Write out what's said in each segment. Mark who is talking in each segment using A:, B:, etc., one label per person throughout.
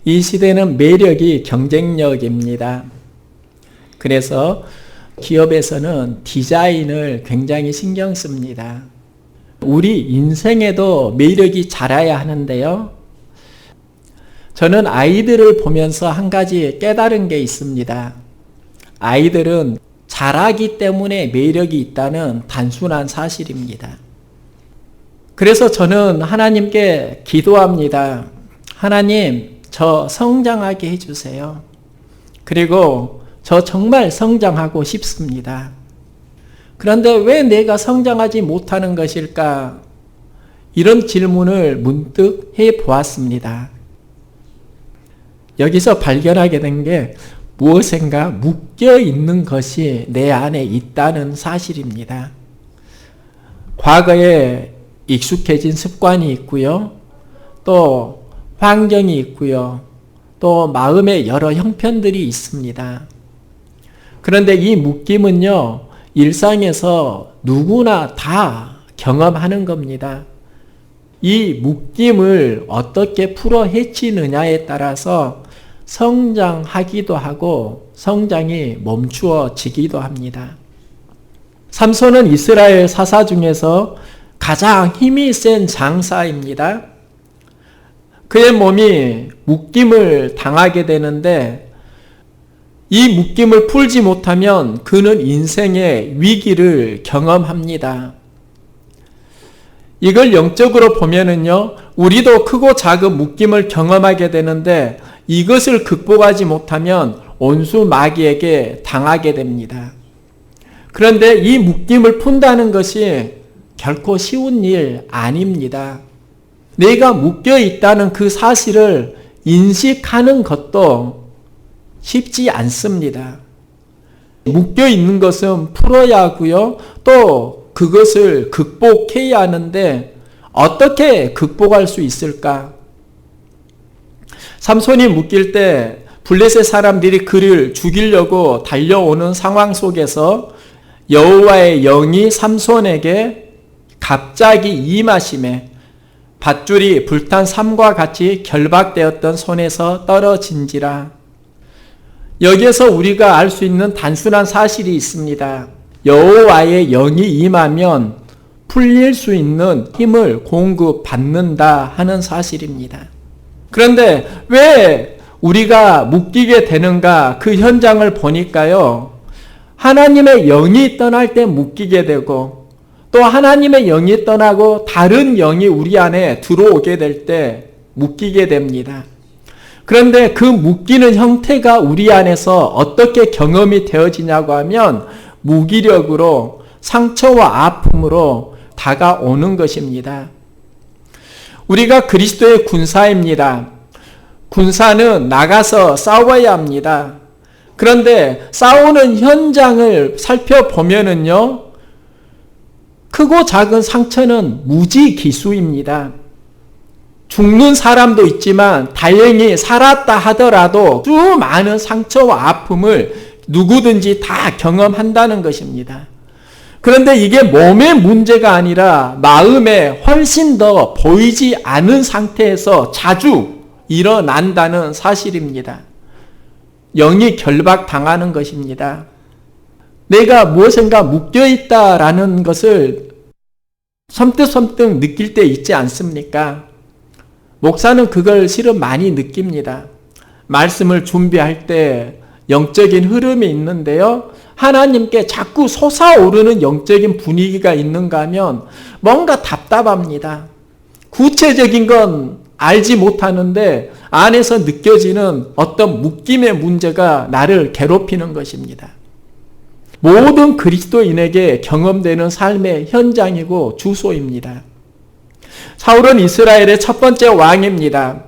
A: 이 시대는 매력이 경쟁력입니다. 그래서 기업에서는 디자인을 굉장히 신경 씁니다. 우리 인생에도 매력이 자라야 하는데요. 저는 아이들을 보면서 한 가지 깨달은 게 있습니다. 아이들은 잘하기 때문에 매력이 있다는 단순한 사실입니다. 그래서 저는 하나님께 기도합니다. 하나님, 저 성장하게 해주세요. 그리고 저 정말 성장하고 싶습니다. 그런데 왜 내가 성장하지 못하는 것일까? 이런 질문을 문득 해 보았습니다. 여기서 발견하게 된 게 무엇인가 묶여 있는 것이 내 안에 있다는 사실입니다. 과거에 익숙해진 습관이 있고요. 또 환경이 있고요. 또 마음의 여러 형편들이 있습니다. 그런데 이 묶임은요, 일상에서 누구나 다 경험하는 겁니다. 이 묶임을 어떻게 풀어 헤치느냐에 따라서 성장하기도 하고 성장이 멈추어지기도 합니다. 삼손은 이스라엘 사사 중에서 가장 힘이 센 장사입니다. 그의 몸이 묶임을 당하게 되는데 이 묶임을 풀지 못하면 그는 인생의 위기를 경험합니다. 이걸 영적으로 보면은요, 우리도 크고 작은 묶임을 경험하게 되는데 이것을 극복하지 못하면 온수 마귀에게 당하게 됩니다. 그런데 이 묶임을 푼다는 것이 결코 쉬운 일 아닙니다. 내가 묶여 있다는 그 사실을 인식하는 것도 쉽지 않습니다. 묶여 있는 것은 풀어야 하고요. 또 그것을 극복해야 하는데 어떻게 극복할 수 있을까? 삼손이 묶일 때 블레셋 사람들이 그를 죽이려고 달려오는 상황 속에서 여호와의 영이 삼손에게 갑자기 임하심에 밧줄이 불탄 삼과 같이 결박되었던 손에서 떨어진지라. 여기에서 우리가 알 수 있는 단순한 사실이 있습니다. 여호와의 영이 임하면 풀릴 수 있는 힘을 공급받는다 하는 사실입니다. 그런데 왜 우리가 묶이게 되는가? 그 현장을 보니까요, 하나님의 영이 떠날 때 묶이게 되고 또 하나님의 영이 떠나고 다른 영이 우리 안에 들어오게 될 때 묶이게 됩니다. 그런데 그 묶이는 형태가 우리 안에서 어떻게 경험이 되어지냐고 하면 무기력으로 상처와 아픔으로 다가오는 것입니다. 우리가 그리스도의 군사입니다. 군사는 나가서 싸워야 합니다. 그런데 싸우는 현장을 살펴보면은요, 크고 작은 상처는 무지기수입니다. 죽는 사람도 있지만 다행히 살았다 하더라도 수많은 상처와 아픔을 누구든지 다 경험한다는 것입니다. 그런데 이게 몸의 문제가 아니라 마음에 훨씬 더 보이지 않은 상태에서 자주 일어난다는 사실입니다. 영이 결박당하는 것입니다. 내가 무엇인가 묶여있다라는 것을 섬뜩섬뜩 느낄 때 있지 않습니까? 목사는 그걸 실은 많이 느낍니다. 말씀을 준비할 때 영적인 흐름이 있는데요, 하나님께 자꾸 솟아오르는 영적인 분위기가 있는가 하면 뭔가 답답합니다. 구체적인 건 알지 못하는데 안에서 느껴지는 어떤 묶임의 문제가 나를 괴롭히는 것입니다. 모든 그리스도인에게 경험되는 삶의 현장이고 주소입니다. 사울은 이스라엘의 첫 번째 왕입니다.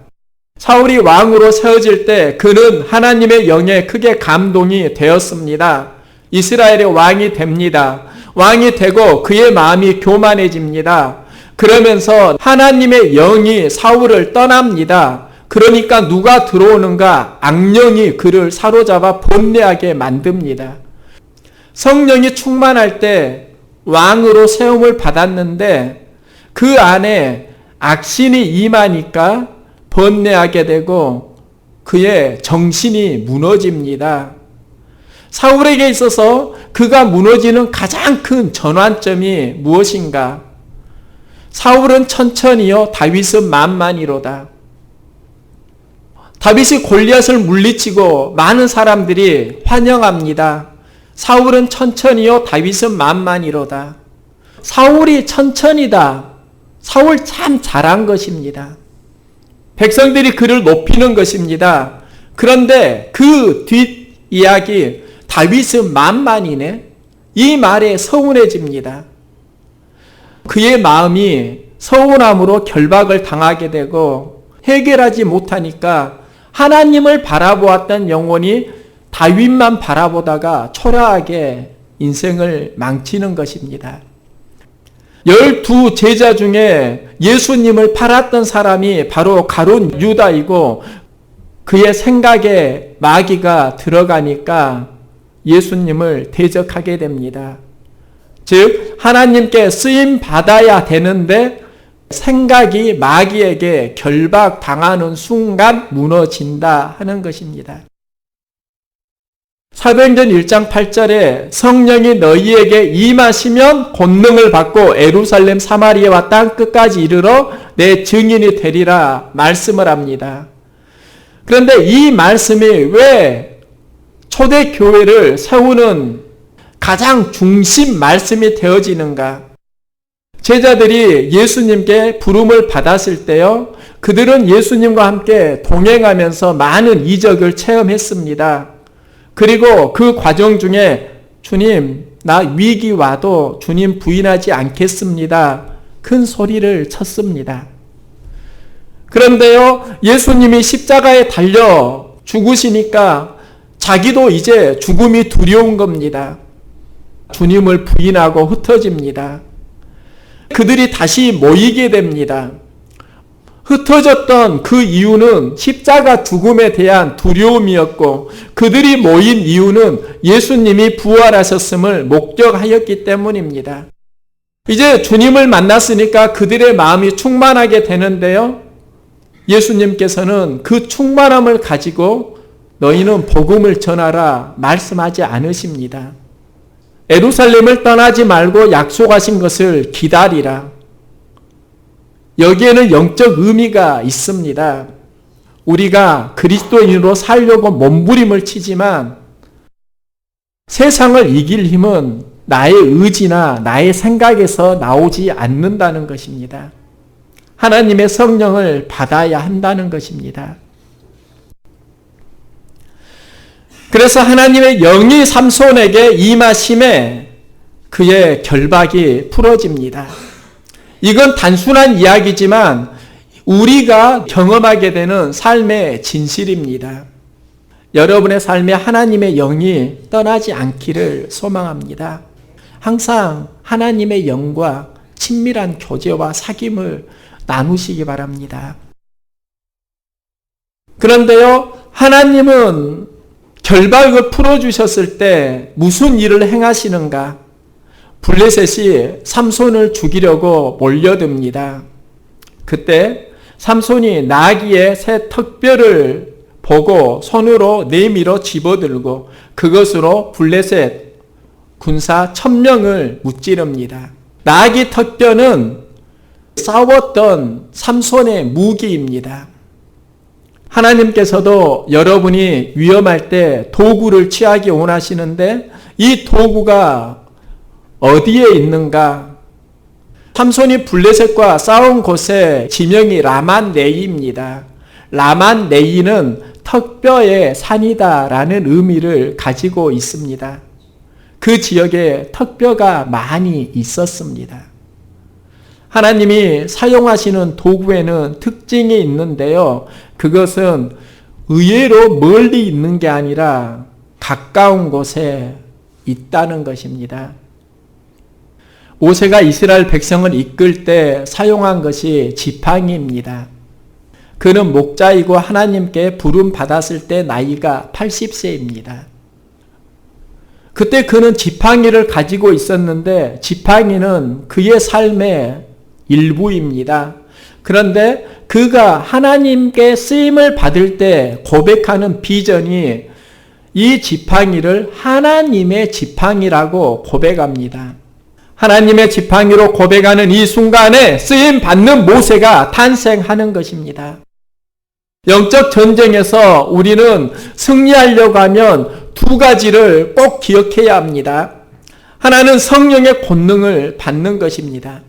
A: 사울이 왕으로 세워질 때 그는 하나님의 영에 크게 감동이 되었습니다. 이스라엘의 왕이 됩니다. 왕이 되고 그의 마음이 교만해집니다. 그러면서 하나님의 영이 사울을 떠납니다. 그러니까 누가 들어오는가? 악령이 그를 사로잡아 번뇌하게 만듭니다. 성령이 충만할 때 왕으로 세움을 받았는데 그 안에 악신이 임하니까 번뇌하게 되고 그의 정신이 무너집니다. 사울에게 있어서 그가 무너지는 가장 큰 전환점이 무엇인가? 사울은 천천히요, 다윗은 만만이로다. 다윗이 골리앗을 물리치고 많은 사람들이 환영합니다. 사울은 천천히요, 다윗은 만만이로다. 사울이 천천히다. 사울 참 잘한 것입니다. 백성들이 그를 높이는 것입니다. 그런데 그 뒷이야기, 다윗은 만만이네. 이 말에 서운해집니다. 그의 마음이 서운함으로 결박을 당하게 되고 해결하지 못하니까 하나님을 바라보았던 영혼이 다윗만 바라보다가 초라하게 인생을 망치는 것입니다. 12 제자 중에 예수님을 팔았던 사람이 바로 가룟 유다이고 그의 생각에 마귀가 들어가니까 예수님을 대적하게 됩니다. 즉 하나님께 쓰임 받아야 되는데 생각이 마귀에게 결박당하는 순간 무너진다 하는 것입니다. 사도행전 1장 8절에 성령이 너희에게 임하시면 권능을 받고 예루살렘 사마리아와 땅 끝까지 이르러 내 증인이 되리라 말씀을 합니다. 그런데 이 말씀이 왜 초대교회를 세우는 가장 중심 말씀이 되어지는가? 제자들이 예수님께 부름을 받았을 때요, 그들은 예수님과 함께 동행하면서 많은 이적을 체험했습니다. 그리고 그 과정 중에 주님, 나 위기 와도 주님 부인하지 않겠습니다. 큰 소리를 쳤습니다. 그런데요, 예수님이 십자가에 달려 죽으시니까 자기도 이제 죽음이 두려운 겁니다. 주님을 부인하고 흩어집니다. 그들이 다시 모이게 됩니다. 흩어졌던 그 이유는 십자가 죽음에 대한 두려움이었고 그들이 모인 이유는 예수님이 부활하셨음을 목격하였기 때문입니다. 이제 주님을 만났으니까 그들의 마음이 충만하게 되는데요. 예수님께서는 그 충만함을 가지고 너희는 복음을 전하라 말씀하지 않으십니다. 예루살렘을 떠나지 말고 약속하신 것을 기다리라. 여기에는 영적 의미가 있습니다. 우리가 그리스도인으로 살려고 몸부림을 치지만 세상을 이길 힘은 나의 의지나 나의 생각에서 나오지 않는다는 것입니다. 하나님의 성령을 받아야 한다는 것입니다. 그래서 하나님의 영이 삼손에게 임하심에 그의 결박이 풀어집니다. 이건 단순한 이야기지만 우리가 경험하게 되는 삶의 진실입니다. 여러분의 삶에 하나님의 영이 떠나지 않기를 소망합니다. 항상 하나님의 영과 친밀한 교제와 사귐을 나누시기 바랍니다. 그런데요, 하나님은 결박을 풀어주셨을 때 무슨 일을 행하시는가? 블레셋이 삼손을 죽이려고 몰려듭니다. 그때 삼손이 나귀의 새 턱뼈를 보고 손으로 내밀어 집어들고 그것으로 블레셋 군사 1000명을 무찌릅니다. 나귀 턱뼈는 싸웠던 삼손의 무기입니다. 하나님께서도 여러분이 위험할 때 도구를 취하기 원하시는데 이 도구가 어디에 있는가? 삼손이 블레셋과 싸운 곳의 지명이 라만네이입니다. 라만네이는 턱뼈의 산이다라는 의미를 가지고 있습니다. 그 지역에 턱뼈가 많이 있었습니다. 하나님이 사용하시는 도구에는 특징이 있는데요. 그것은 의외로 멀리 있는 게 아니라 가까운 곳에 있다는 것입니다. 모세가 이스라엘 백성을 이끌 때 사용한 것이 지팡이입니다. 그는 목자이고 하나님께 부름 받았을 때 나이가 80세입니다. 그때 그는 지팡이를 가지고 있었는데 지팡이는 그의 삶의 일부입니다. 그런데 그가 하나님께 쓰임을 받을 때 고백하는 비전이 이 지팡이를 하나님의 지팡이라고 고백합니다. 하나님의 지팡이로 고백하는 이 순간에 쓰임 받는 모세가 탄생하는 것입니다. 영적 전쟁에서 우리는 승리하려고 하면 두 가지를 꼭 기억해야 합니다. 하나는 성령의 권능을 받는 것입니다.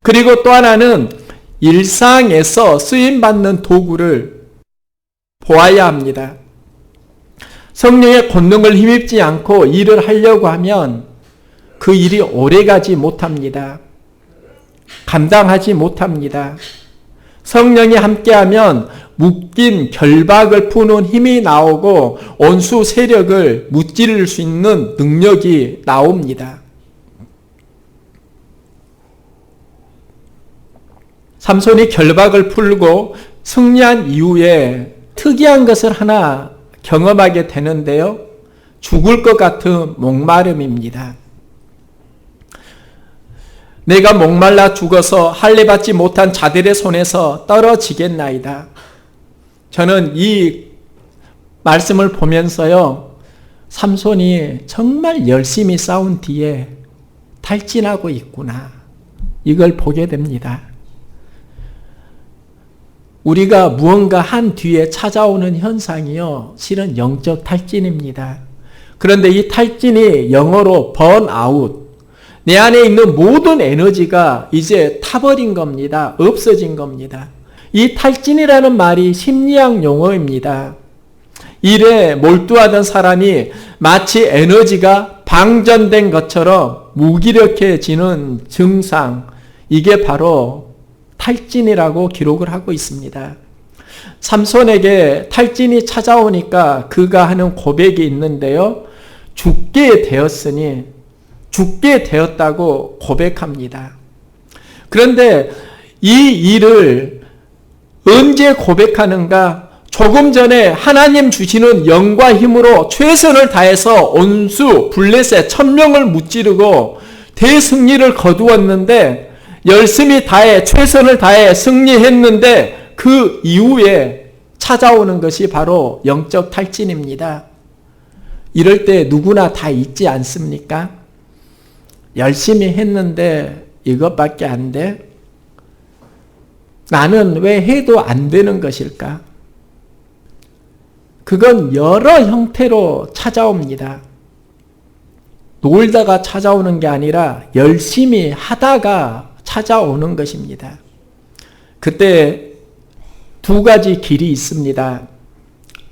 A: 그리고 또 하나는 일상에서 쓰임받는 도구를 보아야 합니다. 성령의 권능을 힘입지 않고 일을 하려고 하면 그 일이 오래가지 못합니다. 감당하지 못합니다. 성령이 함께하면 묶인 결박을 푸는 힘이 나오고 원수 세력을 무찌를 수 있는 능력이 나옵니다. 삼손이 결박을 풀고 승리한 이후에 특이한 것을 하나 경험하게 되는데요. 죽을 것 같은 목마름입니다. 내가 목말라 죽어서 할례받지 못한 자들의 손에서 떨어지겠나이다. 저는 이 말씀을 보면서요, 삼손이 정말 열심히 싸운 뒤에 탈진하고 있구나, 이걸 보게 됩니다. 우리가 무언가 한 뒤에 찾아오는 현상이요, 실은 영적 탈진입니다. 그런데 이 탈진이 영어로 번아웃, 내 안에 있는 모든 에너지가 이제 타버린 겁니다. 없어진 겁니다. 이 탈진이라는 말이 심리학 용어입니다. 일에 몰두하던 사람이 마치 에너지가 방전된 것처럼 무기력해지는 증상, 이게 바로 탈진이라고 기록을 하고 있습니다. 삼손에게 탈진이 찾아오니까 그가 하는 고백이 있는데요. 죽게 되었으니 죽게 되었다고 고백합니다. 그런데 이 일을 언제 고백하는가? 조금 전에 하나님 주시는 영과 힘으로 최선을 다해서 온수 블레셋 1000명을 무찌르고 대승리를 거두었는데, 열심히 다해 최선을 다해 승리했는데 그 이후에 찾아오는 것이 바로 영적 탈진입니다. 이럴 때 누구나 다 있지 않습니까? 열심히 했는데 이것밖에 안 돼? 나는 왜 해도 안 되는 것일까? 그건 여러 형태로 찾아옵니다. 놀다가 찾아오는 게 아니라 열심히 하다가 찾아오는 것입니다. 그때 두 가지 길이 있습니다.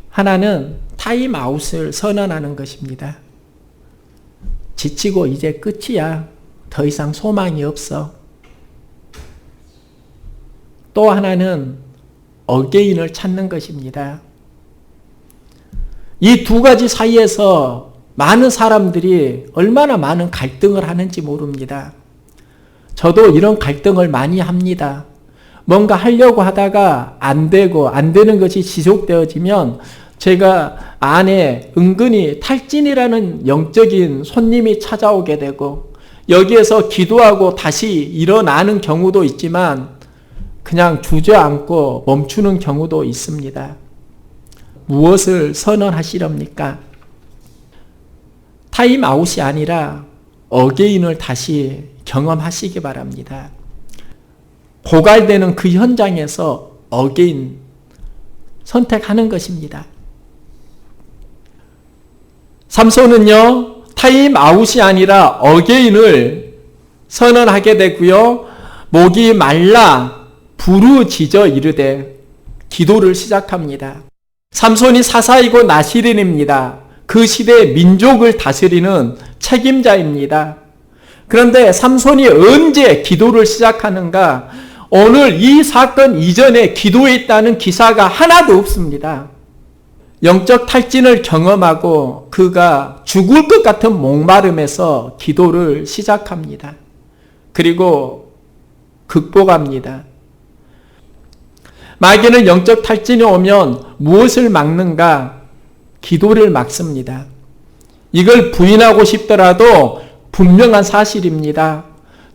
A: 하나는 타임아웃을 선언하는 것입니다. 지치고 이제 끝이야. 더 이상 소망이 없어. 또 하나는 어게인을 찾는 것입니다. 이 두 가지 사이에서 많은 사람들이 얼마나 많은 갈등을 하는지 모릅니다. 저도 이런 갈등을 많이 합니다. 뭔가 하려고 하다가 안 되고 안 되는 것이 지속되어지면 제가 안에 은근히 탈진이라는 영적인 손님이 찾아오게 되고, 여기에서 기도하고 다시 일어나는 경우도 있지만 그냥 주저앉고 멈추는 경우도 있습니다. 무엇을 선언하시렵니까? 타임아웃이 아니라 어게인을 다시 경험하시기 바랍니다. 고갈되는 그 현장에서 어게인 선택하는 것입니다. 삼손은요, 타임아웃이 아니라 어게인을 선언하게 되고요, 목이 말라 부르짖어 이르되 기도를 시작합니다. 삼손이 사사이고 나시린입니다. 그 시대의 민족을 다스리는 책임자입니다. 그런데 삼손이 언제 기도를 시작하는가? 오늘 이 사건 이전에 기도했다는 기사가 하나도 없습니다. 영적 탈진을 경험하고 그가 죽을 것 같은 목마름에서 기도를 시작합니다. 그리고 극복합니다. 마귀는 영적 탈진이 오면 무엇을 막는가? 기도를 막습니다. 이걸 부인하고 싶더라도 분명한 사실입니다.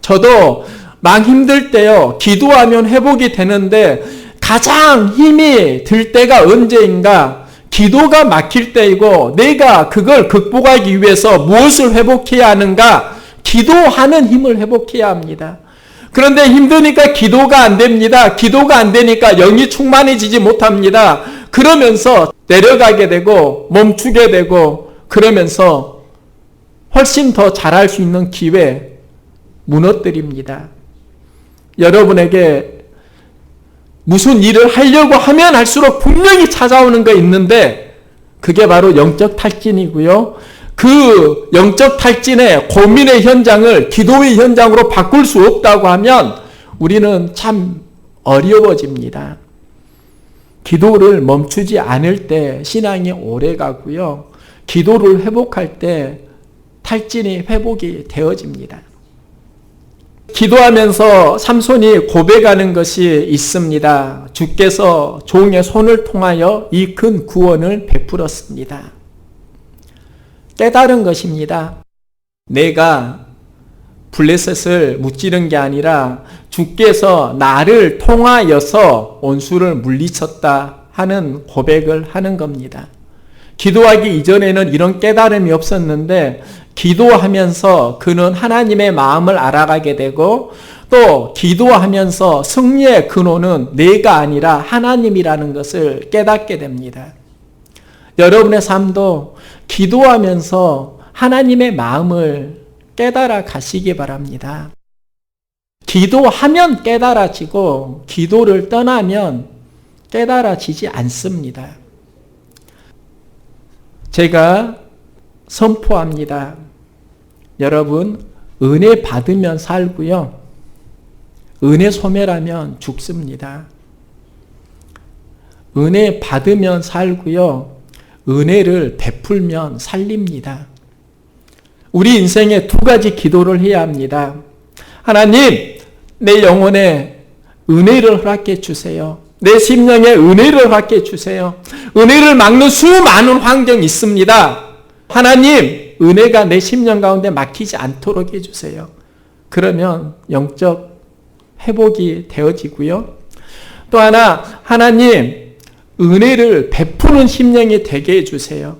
A: 저도 막 힘들 때요, 기도하면 회복이 되는데 가장 힘이 들 때가 언제인가? 기도가 막힐 때이고 내가 그걸 극복하기 위해서 무엇을 회복해야 하는가? 기도하는 힘을 회복해야 합니다. 그런데 힘드니까 기도가 안 됩니다. 기도가 안 되니까 영이 충만해지지 못합니다. 그러면서 내려가게 되고 멈추게 되고 그러면서 훨씬 더 잘할 수 있는 기회 무너뜨립니다. 여러분에게 무슨 일을 하려고 하면 할수록 분명히 찾아오는 거 있는데 그게 바로 영적 탈진이고요. 그 영적 탈진의 고민의 현장을 기도의 현장으로 바꿀 수 없다고 하면 우리는 참 어려워집니다. 기도를 멈추지 않을 때 신앙이 오래 가고요. 기도를 회복할 때 탈진이 회복이 되어집니다. 기도하면서 삼손이 고백하는 것이 있습니다. 주께서 종의 손을 통하여 이 큰 구원을 베풀었습니다. 깨달은 것입니다. 내가 블레셋을 무찌른 게 아니라 주께서 나를 통하여서 원수를 물리쳤다 하는 고백을 하는 겁니다. 기도하기 이전에는 이런 깨달음이 없었는데 기도하면서 그는 하나님의 마음을 알아가게 되고 또 기도하면서 승리의 근원은 내가 아니라 하나님이라는 것을 깨닫게 됩니다. 여러분의 삶도 기도하면서 하나님의 마음을 깨달아 가시기 바랍니다. 기도하면 깨달아지고 기도를 떠나면 깨달아지지 않습니다. 제가 선포합니다. 여러분, 은혜 받으면 살고요. 은혜 소멸하면 죽습니다. 은혜 받으면 살고요. 은혜를 베풀면 살립니다. 우리 인생에 두 가지 기도를 해야 합니다. 하나님, 내 영혼에 은혜를 허락해 주세요. 내 심령에 은혜를 허락해 주세요. 은혜를 막는 수많은 환경이 있습니다. 하나님, 은혜가 내 심령 가운데 막히지 않도록 해주세요. 그러면 영적 회복이 되어지고요. 또 하나, 하나님, 은혜를 베푸는 심령이 되게 해주세요.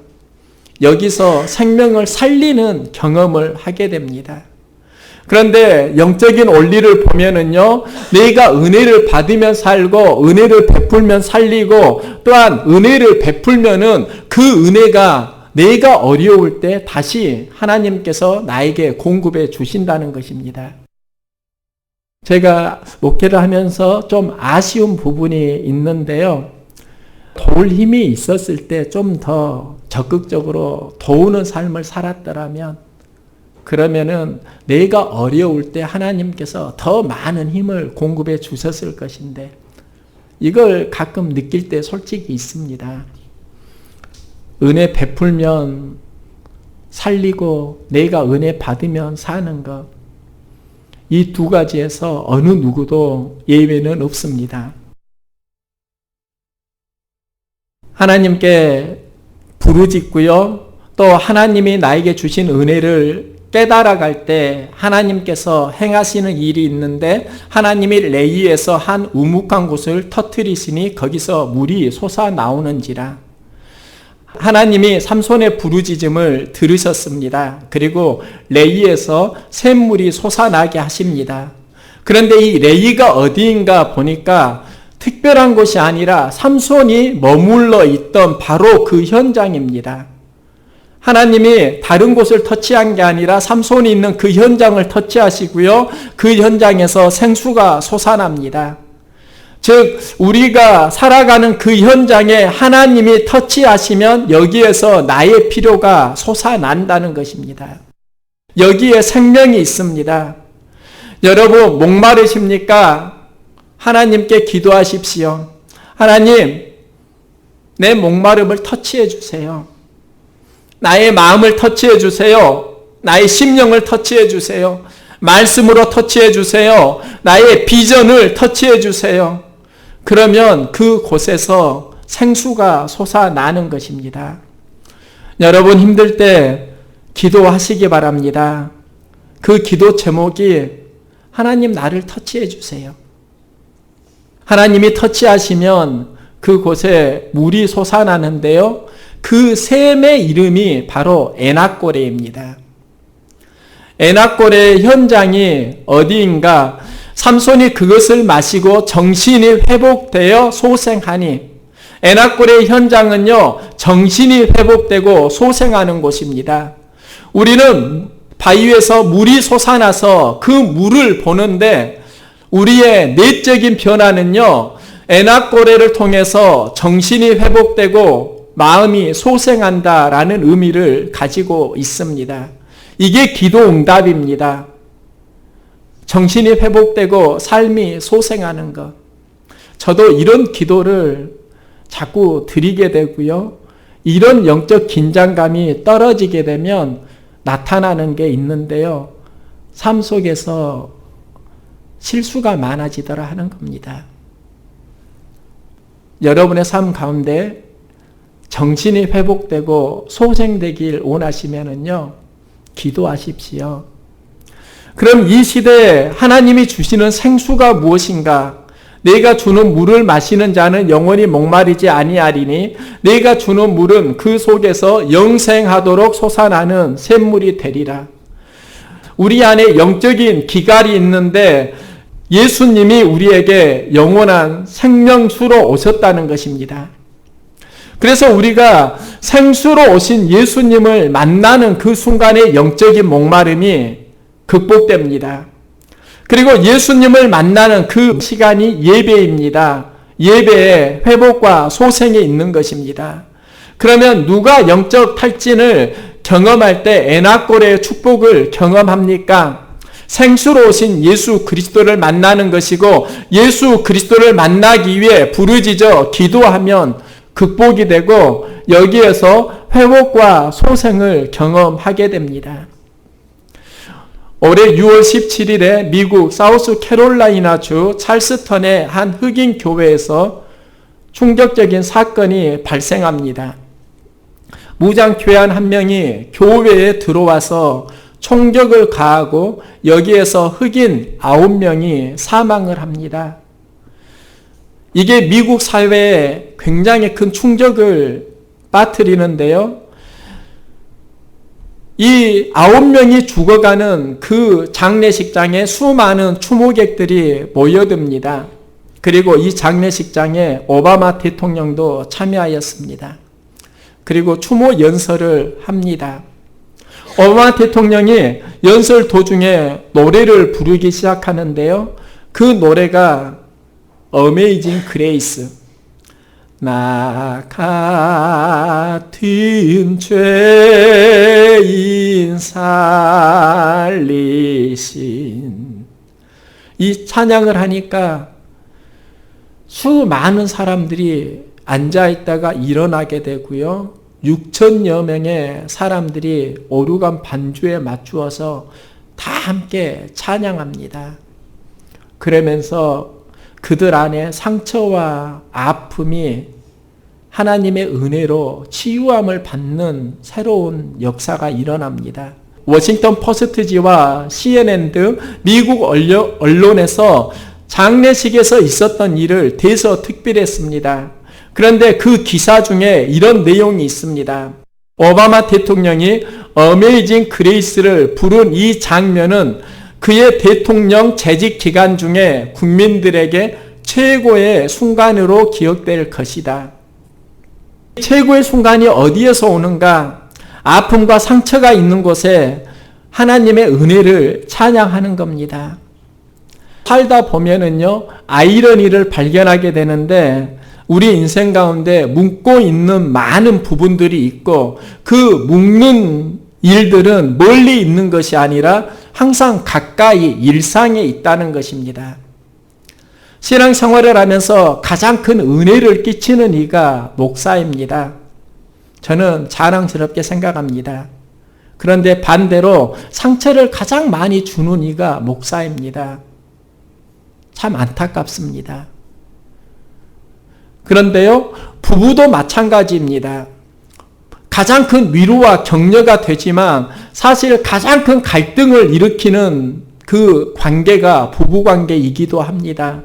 A: 여기서 생명을 살리는 경험을 하게 됩니다. 그런데 영적인 원리를 보면은요, 내가 은혜를 받으면 살고, 은혜를 베풀면 살리고, 또한 은혜를 베풀면은 그 은혜가 내가 어려울 때 다시 하나님께서 나에게 공급해 주신다는 것입니다. 제가 목회를 하면서 좀 아쉬운 부분이 있는데요. 도울 힘이 있었을 때 좀 더 적극적으로 도우는 삶을 살았더라면 그러면은 내가 어려울 때 하나님께서 더 많은 힘을 공급해 주셨을 것인데 이걸 가끔 느낄 때 솔직히 있습니다. 은혜 베풀면 살리고 내가 은혜 받으면 사는 것, 이 두 가지에서 어느 누구도 예외는 없습니다. 하나님께 부르짖고요. 또 하나님이 나에게 주신 은혜를 깨달아갈 때 하나님께서 행하시는 일이 있는데 하나님이 레이에서 한 우묵한 곳을 터뜨리시니 거기서 물이 솟아나오는지라. 하나님이 삼손의 부르짖음을 들으셨습니다. 그리고 레이에서 샘물이 솟아나게 하십니다. 그런데 이 레이가 어디인가 보니까 특별한 곳이 아니라 삼손이 머물러 있던 바로 그 현장입니다. 하나님이 다른 곳을 터치한 게 아니라 삼손이 있는 그 현장을 터치하시고요. 그 현장에서 생수가 솟아납니다. 즉 우리가 살아가는 그 현장에 하나님이 터치하시면 여기에서 나의 필요가 솟아난다는 것입니다. 여기에 생명이 있습니다. 여러분 목마르십니까? 하나님께 기도하십시오. 하나님, 내 목마름을 터치해 주세요. 나의 마음을 터치해 주세요. 나의 심령을 터치해 주세요. 말씀으로 터치해 주세요. 나의 비전을 터치해 주세요. 그러면 그 곳에서 생수가 솟아나는 것입니다. 여러분 힘들 때 기도하시기 바랍니다. 그 기도 제목이 하나님 나를 터치해 주세요. 하나님이 터치하시면 그곳에 물이 솟아나는데요. 그 샘의 이름이 바로 에낙고레입니다. 에낙고레의 현장이 어디인가? 삼손이 그것을 마시고 정신이 회복되어 소생하니, 에낙고레의 현장은요, 정신이 회복되고 소생하는 곳입니다. 우리는 바위에서 물이 솟아나서 그 물을 보는데 우리의 내적인 변화는요, 에낙고레를 통해서 정신이 회복되고 마음이 소생한다라는 의미를 가지고 있습니다. 이게 기도 응답입니다. 정신이 회복되고 삶이 소생하는 것. 저도 이런 기도를 자꾸 드리게 되고요. 이런 영적 긴장감이 떨어지게 되면 나타나는 게 있는데요. 삶 속에서 실수가 많아지더라 하는 겁니다. 여러분의 삶 가운데 정신이 회복되고 소생되길 원하시면은요, 기도하십시오. 그럼 이 시대에 하나님이 주시는 생수가 무엇인가? 내가 주는 물을 마시는 자는 영원히 목마르지 아니하리니 내가 주는 물은 그 속에서 영생하도록 솟아나는 샘물이 되리라. 우리 안에 영적인 기갈이 있는데 예수님이 우리에게 영원한 생명수로 오셨다는 것입니다. 그래서 우리가 생수로 오신 예수님을 만나는 그 순간의 영적인 목마름이 극복됩니다. 그리고 예수님을 만나는 그 시간이 예배입니다. 예배에 회복과 소생이 있는 것입니다. 그러면 누가 영적 탈진을 경험할 때 에낙고레의 축복을 경험합니까? 생수로 오신 예수 그리스도를 만나는 것이고, 예수 그리스도를 만나기 위해 부르짖어 기도하면 극복이 되고 여기에서 회복과 소생을 경험하게 됩니다. 올해 6월 17일에 미국 사우스캐롤라이나주 찰스턴의 한 흑인 교회에서 충격적인 사건이 발생합니다. 무장교회원 한 명이 교회에 들어와서 총격을 가하고 여기에서 흑인 9명이 사망을 합니다. 이게 미국 사회에 굉장히 큰 충격을 빠뜨리는데요. 이 9명이 죽어가는 그 장례식장에 수많은 추모객들이 모여듭니다. 그리고 이 장례식장에 오바마 대통령도 참여하였습니다. 그리고 추모 연설을 합니다. 오바마 대통령이 연설 도중에 노래를 부르기 시작하는데요. 그 노래가 Amazing Grace, 나 같은 죄인 살리신, 이 찬양을 하니까 수많은 사람들이 앉아있다가 일어나게 되고요. 6천여 명의 사람들이 오르간 반주에 맞추어서 다 함께 찬양합니다. 그러면서 그들 안에 상처와 아픔이 하나님의 은혜로 치유함을 받는 새로운 역사가 일어납니다. 워싱턴 포스트지와 CNN 등 미국 언론에서 장례식에서 있었던 일을 대서특필했습니다. 그런데 그 기사 중에 이런 내용이 있습니다. 오바마 대통령이 Amazing Grace를 부른 이 장면은 그의 대통령 재직 기간 중에 국민들에게 최고의 순간으로 기억될 것이다. 최고의 순간이 어디에서 오는가? 아픔과 상처가 있는 곳에 하나님의 은혜를 찬양하는 겁니다. 살다 보면은요, 아이러니를 발견하게 되는데 우리 인생 가운데 묶고 있는 많은 부분들이 있고 그 묶는 일들은 멀리 있는 것이 아니라 항상 가까이 일상에 있다는 것입니다. 신앙생활을 하면서 가장 큰 은혜를 끼치는 이가 목사입니다. 저는 자랑스럽게 생각합니다. 그런데 반대로 상처를 가장 많이 주는 이가 목사입니다. 참 안타깝습니다. 그런데요, 부부도 마찬가지입니다. 가장 큰 위로와 격려가 되지만 사실 가장 큰 갈등을 일으키는 그 관계가 부부 관계이기도 합니다.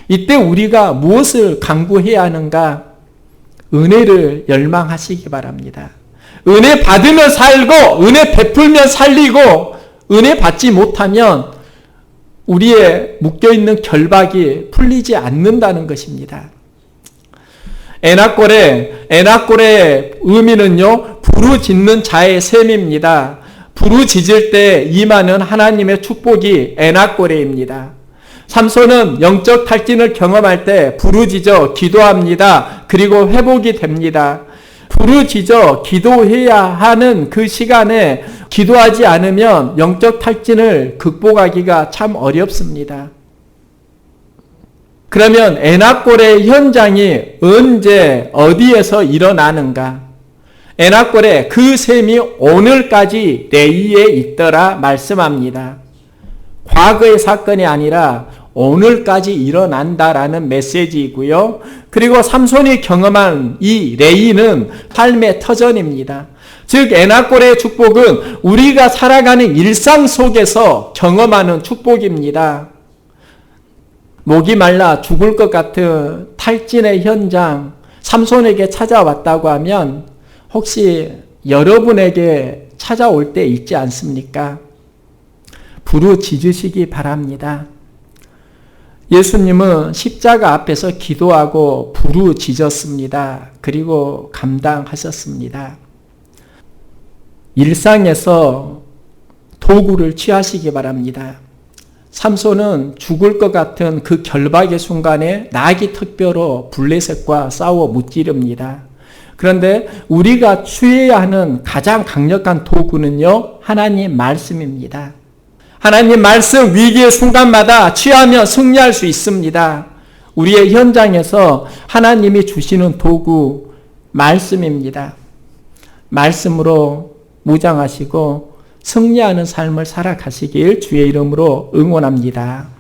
A: 이때 우리가 무엇을 강구해야 하는가? 은혜를 열망하시기 바랍니다. 은혜 받으면 살고 은혜 베풀면 살리고 은혜 받지 못하면 우리의 묶여있는 결박이 풀리지 않는다는 것입니다. 에나꼴의 의미는요, 부르짖는 자의 셈입니다. 부르짖을 때 임하는 하나님의 축복이 에나꼴에입니다. 삼손은 영적 탈진을 경험할 때 부르짖어 기도합니다. 그리고 회복이 됩니다. 부르짖어 기도해야 하는 그 시간에 기도하지 않으면 영적 탈진을 극복하기가 참 어렵습니다. 그러면 에나꼴의 현장이 언제 어디에서 일어나는가? 에나꼴의 그 셈이 오늘까지 레이에 있더라 말씀합니다. 과거의 사건이 아니라 오늘까지 일어난다라는 메시지이고요. 그리고 삼손이 경험한 이 레이는 삶의 터전입니다. 즉 에나꼴의 축복은 우리가 살아가는 일상 속에서 경험하는 축복입니다. 목이 말라 죽을 것 같은 탈진의 현장, 삼손에게 찾아왔다고 하면 혹시 여러분에게 찾아올 때 있지 않습니까? 부르짖으시기 바랍니다. 예수님은 십자가 앞에서 기도하고 부르짖었습니다. 그리고 감당하셨습니다. 일상에서 도구를 취하시기 바랍니다. 삼손은 죽을 것 같은 그 결박의 순간에 나귀 턱뼈로 블레셋과 싸워 무찌릅니다. 그런데 우리가 취해야 하는 가장 강력한 도구는요, 하나님 말씀입니다. 하나님 말씀 위기의 순간마다 취하면 승리할 수 있습니다. 우리의 현장에서 하나님이 주시는 도구 말씀입니다. 말씀으로 무장하시고 승리하는 삶을 살아가시길 주의 이름으로 응원합니다.